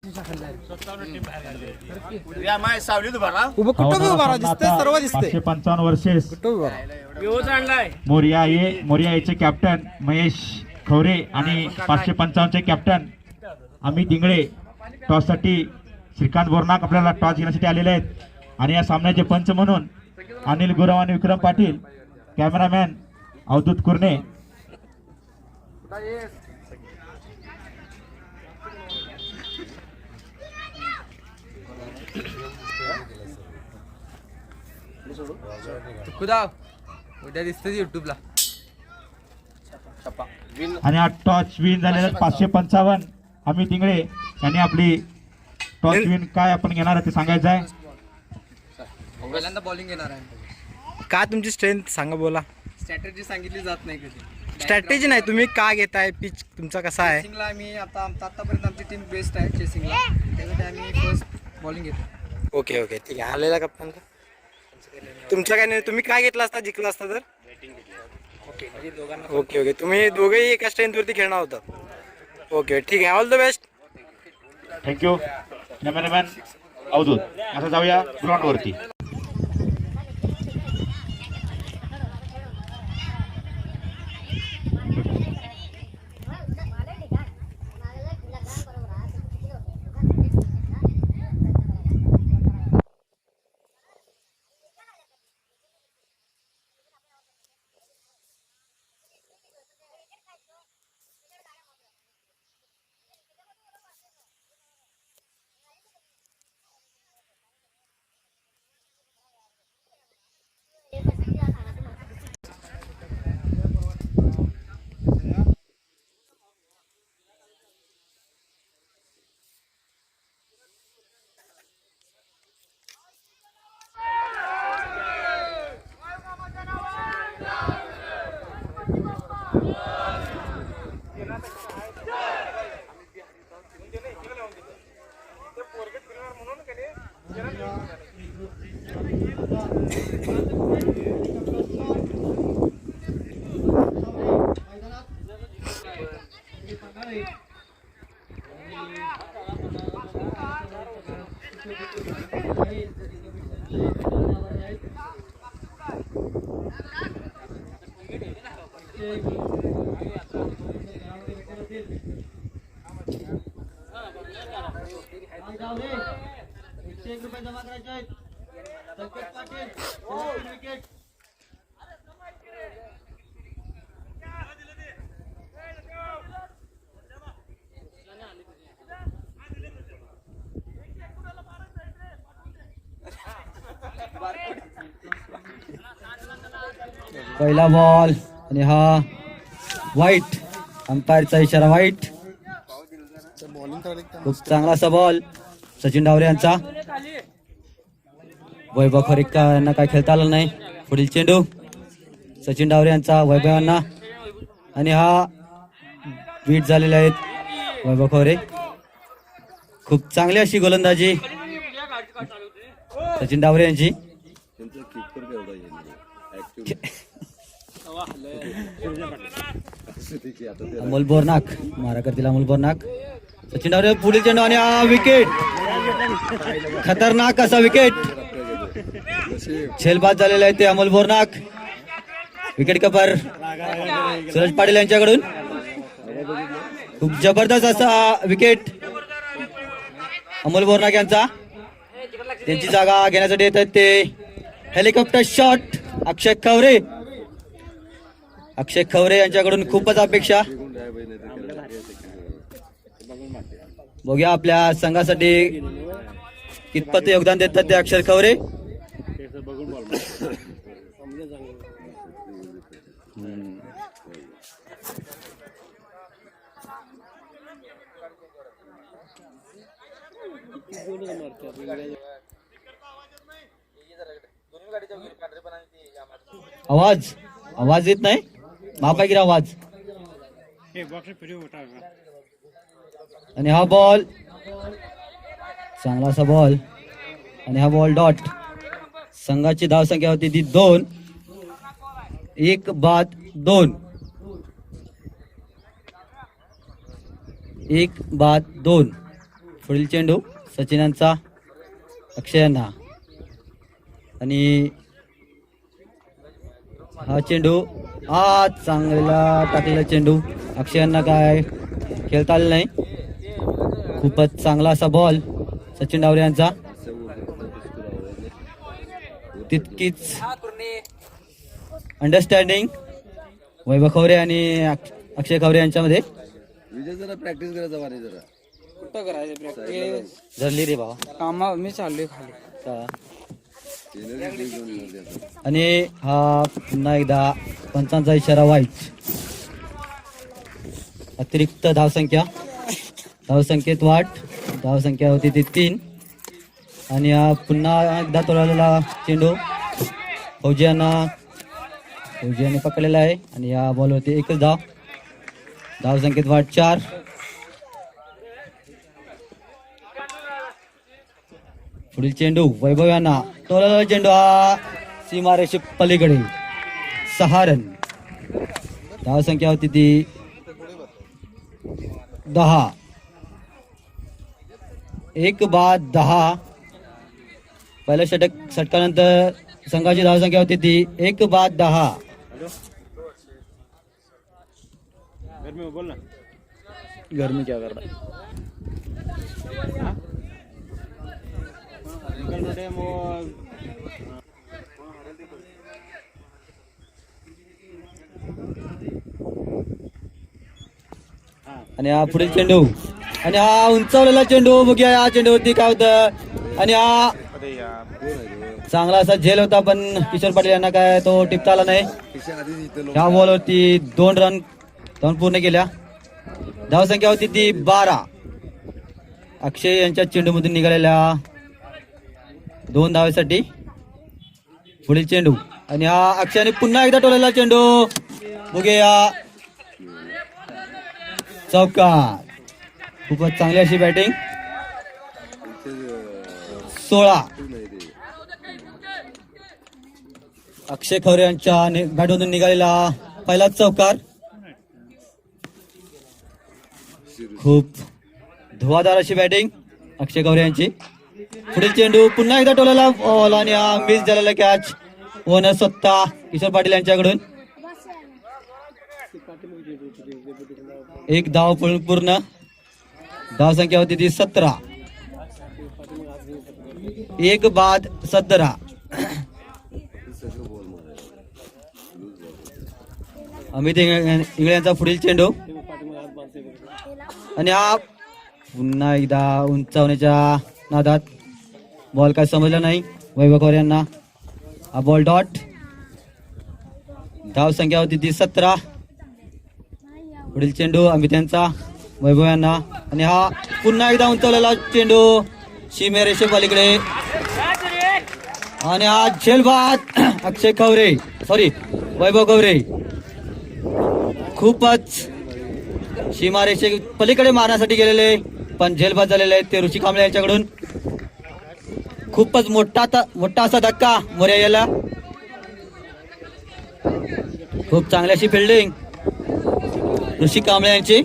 555 वर्षे मोरियाचे कॅप्टन महेश खवरे आणि 555 चे कॅप्टन अमित इंगळे टॉस साठी श्रीकांत बोरनाक आपल्याला टॉस घेण्यासाठी आलेले आहेत आणि या सामन्याचे पंच म्हणून अनिल गुरव आणि विक्रम पाटील, कॅमेरामॅन अवधूत कुर्णे. उद्या दिसते युट्यूबला. आणि हा टॉस विन झालेला 555 अमित इंगळे यांनी आपली टॉस विन काय आपण घेणार आहे ते सांगायचं आहे. पहिल्यांदा बॉलिंग घेणार आहे. का तुमची स्ट्रेंथ सांगा, बोला. स्ट्रॅटेजी सांगितली जात नाही कधी. स्ट्रॅटेजी नाही, तुम्ही का घेताय, पिच तुमचा कसा आहे. चेसिंगला मी आतापर्यंत आमची टीम बेस्ट आहे चेसिंगला, त्यासाठी आम्ही फर्स्ट बॉलिंग घेतो. ओके ओके ठीक आहे. आलेला कप्तान का तुमचं काय नाही, तुम्ही काय घेतला असता जिंकला असता तर. ओके ओके तुम्ही दोघेही एका स्ट्रेंथवरती खेळणार होता. ओके ठीक आहे. All the best. Thank you cameraman Avdhoot. आता जाऊया ग्राउंड वरती. पहिला बॉल आणि हा वाईट, अंपायरचा इशारा वाईट. खूप चांगला असा बॉल सचिन डावरे यांचा. वैभव खरेकर यांना काय खेळता आलं नाही. पुढील चेंडू सचिन डावरे यांचा वैभव यांना आणि हा बीट झालेले आहेत वैभव खरे. खूप चांगली अशी गोलंदाजी सचिन डावरे यांची. अमोल बोरनाक मारा करतील. अमोल बोरनाक सचिन डावरे पुढील चेंडू आणि हा विकेट. खतरनाक असा विकेट. झेलबाद झालेला आहे ते अमोल बोरनाक. विकेट किपर सूरज पाटील यांच्याकडून खूप जबरदस्त असा विकेट अमोल बोरनाक यांचा. त्यांची जागा घेण्यासाठी येत आहेत ते हेलिकॉप्टर शॉट अक्षय खवरे. अक्षय खवरे यांच्याकडून खूपच अपेक्षा. बघूया आपल्या संघासाठी कितपत योगदान देतात ते अक्षय खवरे. आवाज आवाज येत नाही. महापागिरा आवाज. आणि हा बॉल चांगला असा बॉल आणि हा बॉल डॉट. संघाची धाव संख्या होती ती 2. 1 बाद 2. 1 बाद 2. पुढील चेंडू सचिन यांचा अक्षय यांना आणि हा चेंडू चांगला टाकलेला चेंडू अक्षय यांना काय खेळता आले नाही. खूपच चांगला असा बॉल सचिन डावरे यांचा. तितकीच अंडरस्टँडिंग वैभव खवरे आणि अक्षय खवरे यांच्यामध्ये. प्रॅक्टिस करायचा वारी जरा कुठं करायचं प्रॅक्टिस धरली रे बाबा कामा मी चाललोय खाली. आणि हा पुन्हा एकदा पंचांचा इशारा वाईट. अतिरिक्त धावसंख्येत वाढ. धावसंख्या होती ती 3 आणि हा पुन्हा एकदा तोडलेला चेंडू फौजियाने पकडलेला आहे आणि या बॉलवरती एकच धावसंख्येत वाढ 4. पुढील चेंडू वैभव यांना तोडलेला चेंडू हा सीमारेषे पलीकडे 6 रन. धावसंख्या होती ती 10. 1 बाद 10. पहिल्या षटकानंतर संघाची धावसंख्या होती ती 1 बाद 10. गरमी क्या कर रहा आणि हा पुढील चेंडू आणि हा उंचावलेला चेंडू बघूया या चेंडूवरती काय होतं. आणि हा चांगला असा झेल होता पण किशोर पाटील यांना काय तो टिपता आला नाही. ह्या बॉलवरती 2 रन धावून पूर्ण केल्या. धावसंख्या होती ती 12. अक्षय यांच्या चेंडूमधून निघालेल्या 2 धावेसाठी. पुढील चेंडू आणि हा अक्षयने पुन्हा एकदा टोलेला चेंडू बघूया चौकार. खूपच चांगली अशी बॅटिंग. 16. अक्षय खवरे यांच्या बॅटमधून निघालेला पहिला चौकार. खूप धुवाधार अशी बॅटिंग अक्षय खवरे यांची. पुढील चेंडू पुन्हा एकदा टोलाला बॉल आणि हा मिस झालेला कॅच ओनर स्वतः किशोर पाटील यांच्याकडून. 1 धाव पूर्ण. धावसंख्या होती ती 17. 1 बाद 17. अमित इंगळे यांचा पुढील चेंडू आणि हा पुन्हा एकदा उंचावण्याच्या नादात बॉल काय समजला नाही वैभव खवरे यांना. हा बॉल डॉट. धावसंख्या होती ती 17. पुढील चेंडू अमित यांचा वैभव यांना आणि हा पुन्हा एकदा उंचावलेला चेंडू सीमेरेषे पलीकडे आणि हा झेलबाद अक्षय खवरे वैभव खवरे. खूपच सीमारेषे पलीकडे मारण्यासाठी गेलेले पण झेलबाद झालेले आहेत ते ऋषी कांबळे यांच्याकडून. खूपच मोठा असा धक्का मोर्या याला. खूप चांगली अशी फिल्डिंग ऋषी कांबळे यांची.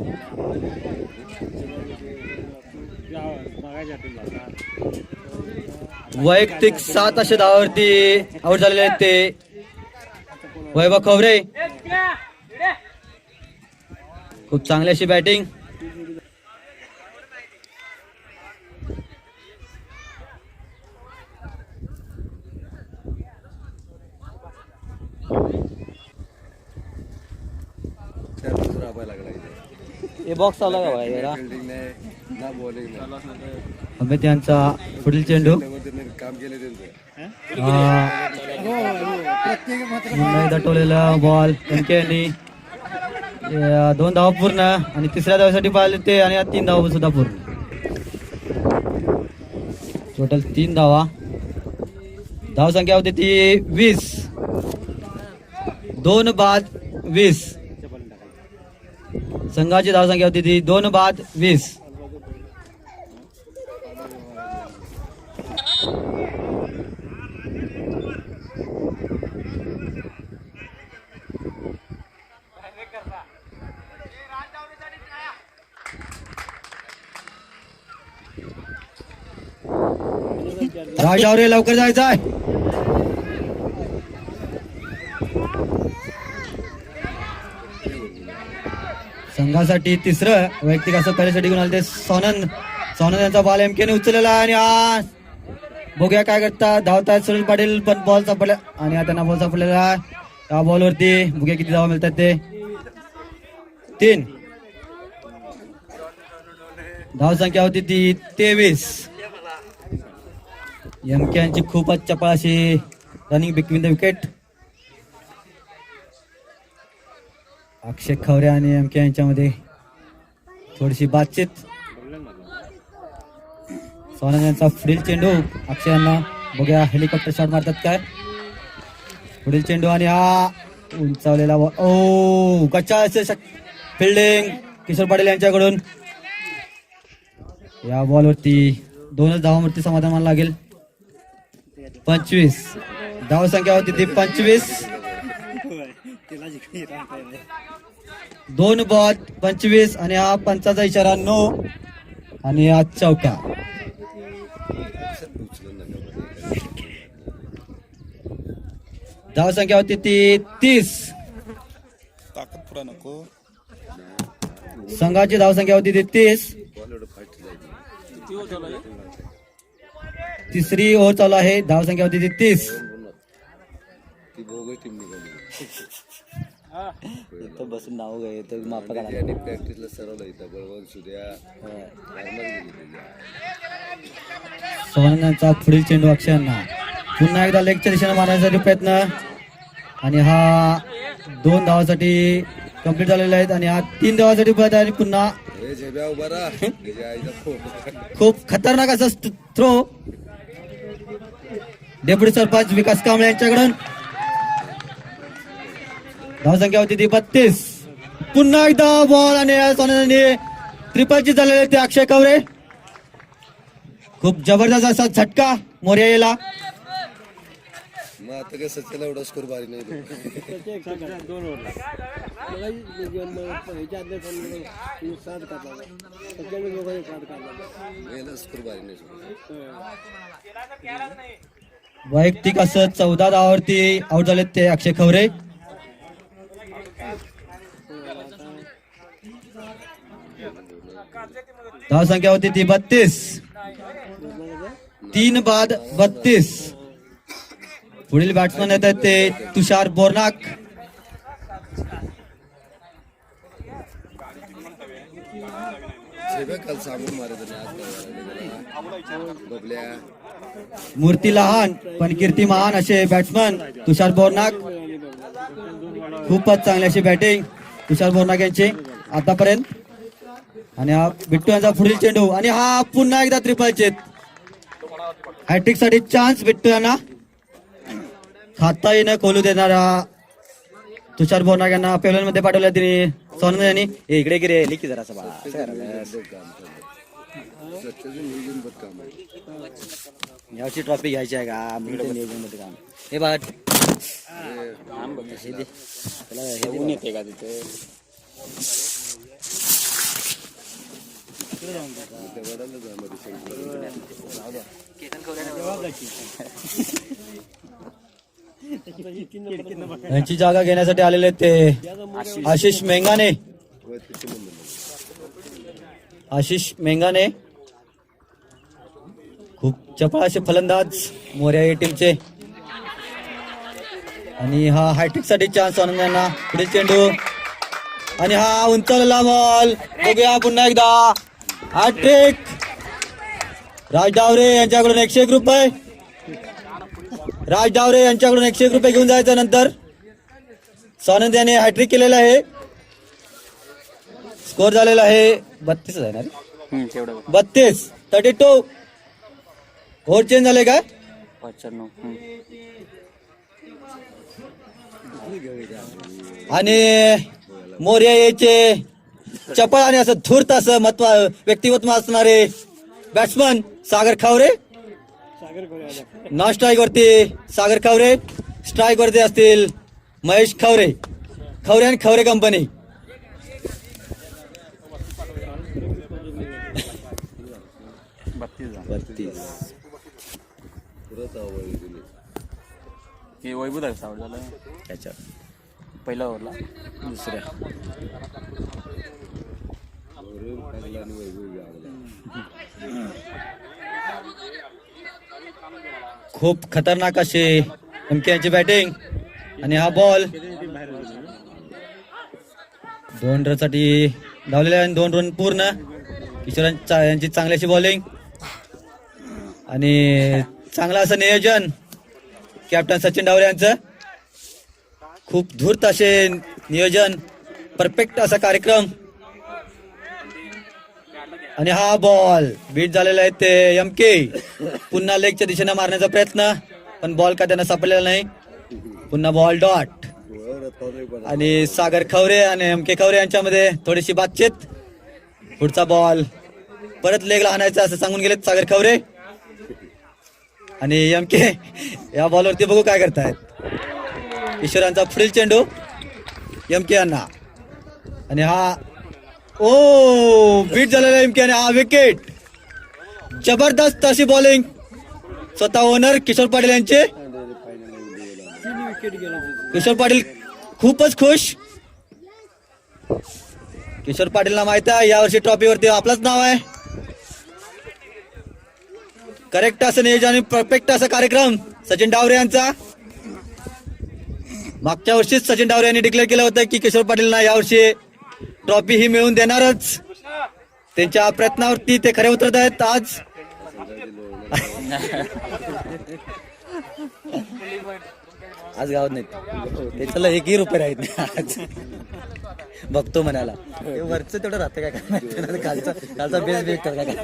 वैयक्तिक 7 अशा धावावरती आउट झालेले आहेत ते वैभव खवरे. खूप चांगली अशी बॅटिंग. हे बॉक्स आला का भाई अमित यांचा पुढील चेंडू पुन्हा एकदा टोलेला बॉल यांनी 2 धावा पूर्ण आणि तिसऱ्या धावासाठी पाहिले ते आणि 3 धावा सुद्धा पूर्ण. टोटल 3 धावा. धावसंख्या होती ती 20. 2 बाद 20. संघाची धावसंख्या होती ती 2 बाद 20. राज डावरे लवकर जायचं आहे. संघासाठी तिसरं वैयक्तिक असं पहिल्यासाठी घेऊन आले ते सोनंद यांचा बॉल एमकेने उचललेला आहे आणि हा बघूया काय करतात. धावतात सुनील पाटील पण बॉल सापडला आणि हा त्यांना बॉल सापडलेला आहे. त्या बॉलवरती बघूया किती धावा मिळतात ते 3. धाव संख्या होती ती 23. एमके यांची खूपच चपळ अशी रनिंग बिटवीन द विकेट. अक्षय खवरे आणि एमके यांच्यामध्ये थोडीशी बातचीत. सोनन यांचा पुढील चेंडू अक्षय यांना बघूया हेलिकॉप्टर शॉट मारतात काय. पुढील चेंडू आणि हा उंचावलेला ओ कच्चा फिल्डिंग किशोर पाटील यांच्याकडून. या बॉलवरती 2च धावांवरती समाधान मानावं लागेल. 25 धाव संख्या होती ती 25. 2 बॉल 25 आणि हा पंचाचा इशारा नो आणि हा चौका. धाव संख्या होती ती 30. संघाची धाव संख्या होती ती 30. तिसरी ओव्हर चालू आहे. धाव संख्या होती ती 30. बसून नाव गे तर माफ आणि प्रॅक्टिसला सरवलं इथं बळवंत सुद्या सोनन यांचा पुढील चेंडू अक्षय यांना पुन्हा एकदा लेगच्या दिशेने मारण्यासाठी प्रयत्न आणि हा 2 धावासाठी कंप्लीट झालेले आहेत आणि हा 3 धावासाठी पळत आहे आणि पुन्हा हे झेब्या उभा राहा. खूप खतरनाक असा थ्रो डेप्युटी सरपंच विकास कांबळे यांच्याकडून. धाव संख्या होती ती 32. पुन्हा एकदा बॉल आणि सोनने ट्रिपलची झालेले ते अक्षय कवरे. खूप जबरदस्त असा झटका मोर्याला. मग आता काय सच्याला एवढा स्कोर भारी नाही. स्कोर भारी नाही. वैयक्तिक असं 14 धावावरती आउट झाले ते अक्षय खवरे. धाव संख्या होती ती 32. 3 बाद 32. पुढील बॅट्समन येत आहेत ते तुषार बोरनाक. झेब्या काल सांगून मारत बबल्या. मूर्ती लहान पण कीर्ती महान असे बॅट्समन तुषार बोरनाक. खूपच चांगली अशी बॅटिंग तुषार बोरनाक यांची आतापर्यंत. आणि हा बिट्टू यांचा पुढील चेंडू आणि हा पुन्हा एकदा ट्रिपलचे हॅट्रिक साठी चान्स बिट्टू यांना. खाताही न खोलू देणारा तुषार बोरनाक यांना पेलन मध्ये पाठवल्या तिने सोनन यांनी. इकडे गिरे लिखी जरा याची ट्रॉफी घ्यायची आहे का नियोजन मध्ये काम हे बघ. येते का तिथे यांची जागा घेण्यासाठी आलेले ते आशिष मेंगाने. आशिष मेंगाने खूप चपळ असे फलंदाज मोर्या या टीमचे. आणि हा हायट्रिक साठी चान्स आनंद यांना. पुढील चेंडू आणि हा उंचावलेला बॉल बघूया पुन्हा एकदा हॅट्रिक. राज डावरे यांच्याकडून 101 रुपये. राज डावरे यांच्याकडून 101 रुपये घेऊन जायचं. नंतर सोनंद याने हॅट्रिक केलेला आहे. स्कोर झालेला आहे 32 आहे ना 32 32. ओव्हर चेंज झाले काय 95. आणि मोर्या याचे चपळ आणि असं धूर्त असं व्यक्तिमत्व असणारे बॅट्समन सागर खावरे. नॉन स्ट्राईक वरती सागर खावरे. स्ट्राईक वरती असतील महेश खवरे. खवरे आणि खवरे कंपनी. परत आवडली दिली. हे वैभव आहे सावड झालं त्याच्या पहिल्या ओव्हरला दुसऱ्या वरून खाल्ला आणि वैभव लागला. खूप खतरनाक अशी एमके यांची बॅटिंग आणि हा बॉल 2 रनसाठी धावलेला आहे. 2 रन पूर्ण. किशोर यांची चांगली अशी बॉलिंग आणि चांगलं असं नियोजन कॅप्टन सचिन डावरे यांचं. खूप धूर्त असे नियोजन, परफेक्ट असा कार्यक्रम आणि हा बॉल बीट झालेला आहे ते एमके. पुन्हा लेगच्या दिशेने मारण्याचा प्रयत्न पण बॉल का त्यांना सापडलेला नाही. पुन्हा बॉल डॉट वर आता पण आणि सागर खवरे आणि एमके खवरे यांच्यामध्ये थोडीशी बातचीत. पुढचा बॉल परत लेगला आणायचा असं सांगून गेलेत सागर खवरे आणि एमके या बॉलवरती बघू काय करतायत. किशोरांचा पुढील चेंडू एमके यांना आणि हा ओ बीट झालेला एमके आणि हा विकेट. जबरदस्त अशी बॉलिंग स्वतः ओनर किशोर पाटील यांचे. किशोर पाटील खूपच खुश. किशोर पाटीलला माहित आहे यावर्षी ट्रॉफीवरती आपलंच नाव आहे. करेक्ट असं नियोजन आणि परफेक्ट असा कार्यक्रम सचिन डावरे यांचा. मागच्या वर्षीच सचिन डावरे यांनी डिक्लेअर केलं होतं की किशोर पाटीलना यावर्षी ट्रॉफी ही मिळवून देणारच. त्यांच्या प्रयत्नावरती ते खरे उतरत आहेत आज. आज गावात नाही त्याच्याला 1ही रुपये राहत नाही आज. बघतो म्हणाला ते वरचं तेवढं राहतं काय काय कालचा बेस बेस काय काय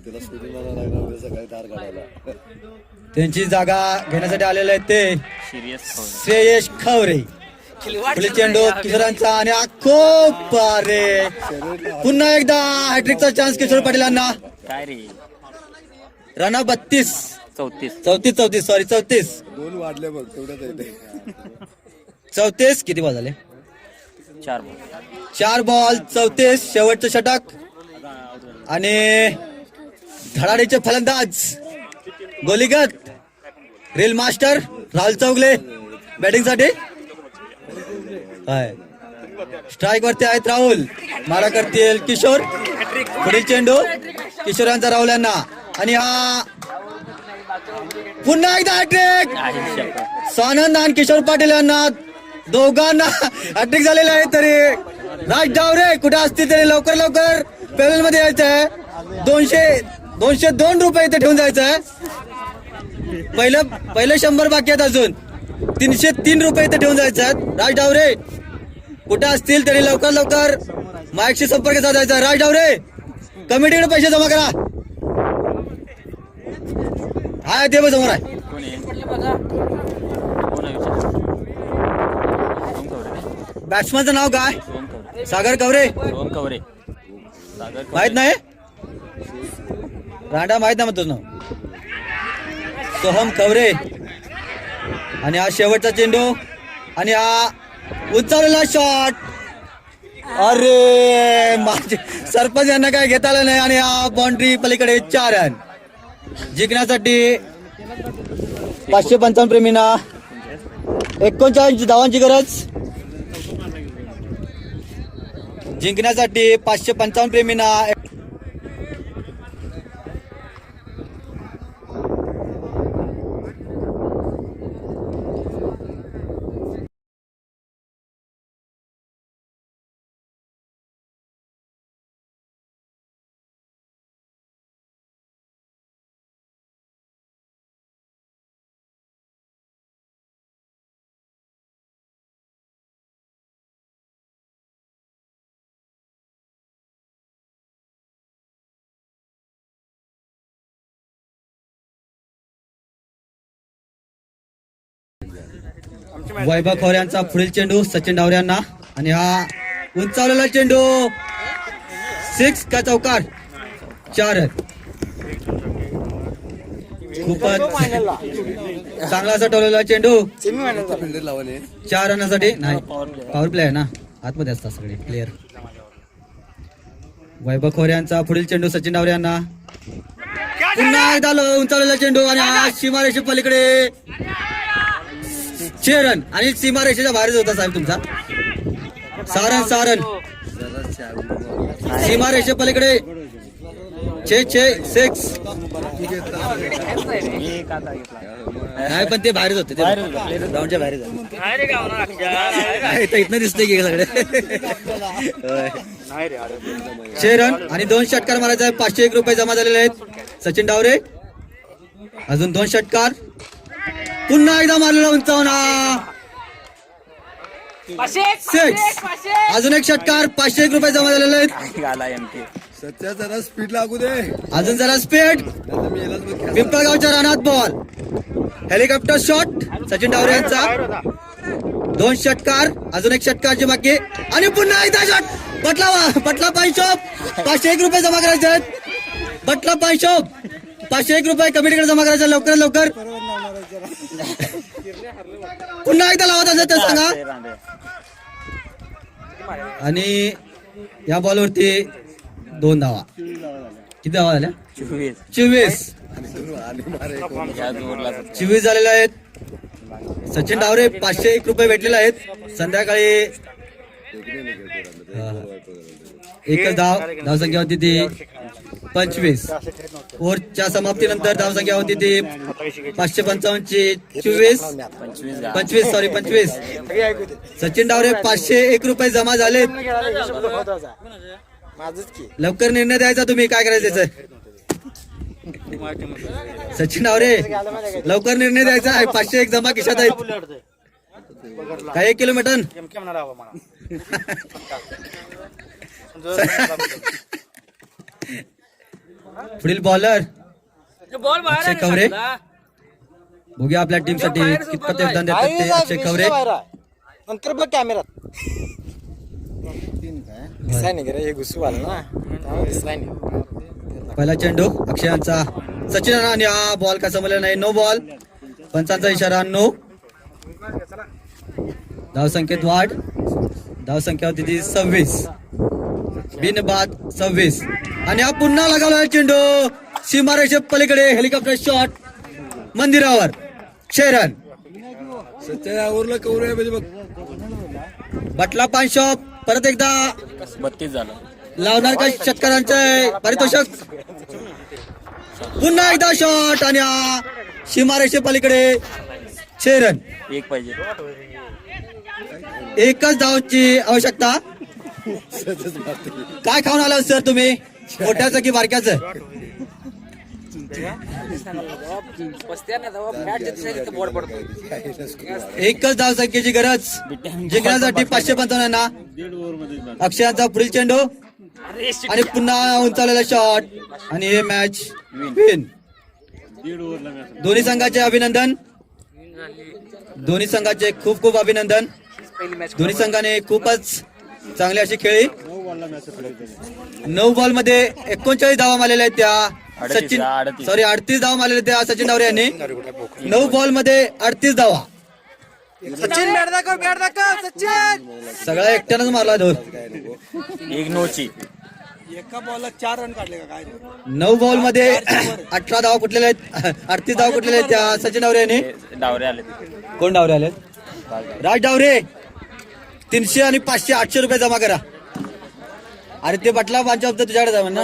त्याला स्कुटी मारा लागला उद्या सकाळी तार काढायला. त्यांची जागा घेण्यासाठी आलेले आहेत ते श्रेयश खवरे. पुढील चेंडू किशोरांचा आणि खूप अरे पुन्हा एकदा हॅट्रिकचा चान्स किशोर पाटील यांना. काय रे रन 32 34 सॉरी 34 2 वाढले बघ तेवढ्याच येते. 34 किती बॉल झाले 4 बॉल 34 शेवटचं षटक आणि धडाडीचे फलंदाज गोलीगत reel master Rahul Chougule batting साठी. स्ट्राईक वरती आहेत राहुल. मारा करतील किशोर. पुढील चेंडू किशोरांचा राहुल यांना आणि हा पुन्हा एकदा हॅट्रिक. स्वानंद आणि किशोर पाटील यांना दोघांना हॅट्रिक झालेलं आहे. तरी राज डावरे कुठे असतील तरी लवकर लवकर पॅनल मध्ये यायचं आहे. 202 रुपये इथे ठेवून जायचं आहे. पहिलं 100 बाकी आहेत अजून. 303 रुपये इथे ठेवून जायचं आहे. राज डावरे कुठे असतील तरी लवकर लवकर माईकशी संपर्क साधायचा. राज डावरे कमिटीकडे पैसे जमा करा. हा ते बघ समोर आहे. बॅट्समनचं नाव काय सागर खवरे माहित नाही. रांडा माहित नाही मग तुझं नाव सोहम खवरे आणि हा शेवटचा चेंडू आणि हा उंचावलेला शॉट. अरे माझे सरपंच यांना काय घेता आलं नाही आणि हा बाउंड्री पलीकडे 4 रन. जिंकण्यासाठी 555 प्रेमींना 39 धावांची गरज. जिंकण्यासाठी 555 प्रेमींना वैभव खवरे यांचा पुढील चेंडू सचिन डावरे यांना आणि हा उंचावलेला चेंडू 6 का चौकार 4 रन. खूपच चांगला असा ठेवलेला चेंडू फिल्डर लावले 4 रनासाठी नाही. पॉवर प्ले आहे ना आतमध्ये असतात सगळे प्लेयर. वैभव खोरे यांचा पुढील चेंडू सचिन डावरे यांना पुन्हा एकदा उंचावलेला चेंडू आणि हा सीमारेषे पलीकडे 6 रन आणि सीमारेषेच्या बाहेरच होता साहेब तुमचा. 6 रन सीमारेषे पलीकडे 6 नाही पण ते बाहेरच होते ग्राउंडच्या बाहेर इथनं दिसतंय की सगळे. 6 रन आणि 2 षटकार मारायचा आहे. 501 रुपये जमा झालेले आहेत सचिन डावरे. अजून 2 षटकार पुन्हा एकदा मारलेला उंचावणा 6. अजून 1 षटकार 501 रुपये जमा झालेले आहेत. आला एमके सध्या जरा स्पीड लागू दे. अजून जरा स्पीड पिंपळगावच्या रानात ball helicopter shot Sachin Daware यांचा. 2 षटकार अजून 1 षटकारची बाकी आणि पुन्हा एकदा शॉट पटला पायशॉप 501 रुपये जमा करायचे आहेत. पटला पायशॉप 501 रुपये कमिटीकडे जमा करायचे लवकरात लवकर. पुन्हा एकदा लावत असेल तर सांगा. आणि या बॉलवरती 2 धावा. किती धावा झाल्या? 24 24 झालेले आहेत. सचिन डावरे 501 रुपये भेटलेले आहेत. संध्याकाळी एकच धावसंख्या होती ती 25. ओव्हरच्या समाप्तीनंतर धावसंख्या होती ती 555 ची 25. सचिन डावरे 501 रुपये जमा झालेत. लवकर निर्णय द्यायचा तुम्ही काय करायचं त्याचं. सचिन डावरे लवकर निर्णय द्यायचा आहे. 501 जमा खिशात आहेत. काय 1 किलो मटन पुढील बॉलर अक्षय खवरे. बघूया आपल्या टीम साठी कितपत योगदान देतात ते अक्षय खवरे. नंतर बघ कॅमेरात दिसाय नाही रे हे घुसू आलं ना दिसाय नाही. पहिला चेंडू अक्षयांचा सचिन आणि हा बॉल कसा मला नाही. No ball. पंचांचा इशारा नो. धावसंख्येत वाढ. धावसंख्या होती ती 26 बिनबाद 26 आणि हा पुन्हा लगावला चेंडू सीमारेषे पलीकडे हेलिकॉप्टर शॉट मंदिरावर 6 रन. सध्या आवरलं कवरे म्हणजे बघ. बटला पायशॉप परत एकदा 32 झालं. लावणार का शेतकऱ्यांचे पारितोषिक. पुन्हा एकदा शॉट आणि हा सीमारेषे पलीकडे 6 रन. 1 पाहिजे. एकच धावांची आवश्यकता. काय खाऊन आला सर तुम्ही मोठ्याचं की बारक्याचं. एकच धावसंख्येची गरज जिंकण्यासाठी 555 ना. अक्षयांचा पुढील चेंडू आणि पुन्हा उंचावलेला शॉट आणि हे मॅच विन. दोन्ही संघाचे अभिनंदन. दोन्ही संघाचे खूप खूप अभिनंदन. दोन्ही संघाने खूपच चांगली अशी खेळली. 9 बॉल मध्ये 39 धावा मारलेल्या आहेत त्या सचिन 38 धावा मारलेल्या त्या सचिन डावरे यांनी. 9 बॉल मध्ये 38 धावा. सचिन बॅट दाखव सचिन. सगळा एकट्यानंच मारला. 1 नोची. एका बॉलला 4 रन काढले का काय. 9 बॉल मध्ये 18 धावा कुठलेल्या आहेत. 38 धावा कुठलेल्या आहेत त्या सचिन डावरे यांनी. डावरे आले. कोण डावरे आले. राज डावरे 300 आणि 500 800 रुपये जमा करा. अरे ते बटला 5 हप्ते तुझ्याकडे जावं ना.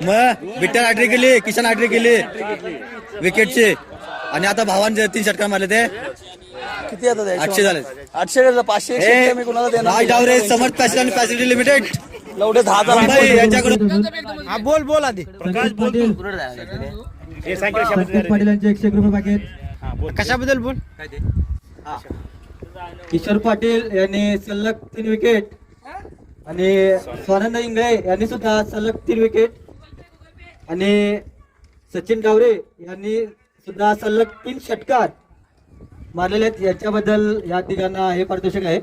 मग विठ्ठल आठरी केली किशन आठरी केली विकेटची आणि आता भावान 3 षटकार मारले ते किती आता 800 झाले. 800 500 मी कोणाला देणार. राज डावरे समर्थ फॅशन आणि फॅसिलिटी लिमिटेड लवडे 10 मुंबई यांच्याकडून हा बोल आधी. प्रकाश पाटील पाटील यांचे 101 रुपये पाकिट. कशाबद्दल बोल. किशोर पाटील यांनी सलग 3 विकेट आणि स्वानंद इंगळे यांनी सुद्धा सलग 3 विकेट आणि सचिन डावरे यांनी सुद्धा सलग 3 षटकार मारलेले आहेत. याच्याबद्दल या तिघांना हे पारितोषिक आहे.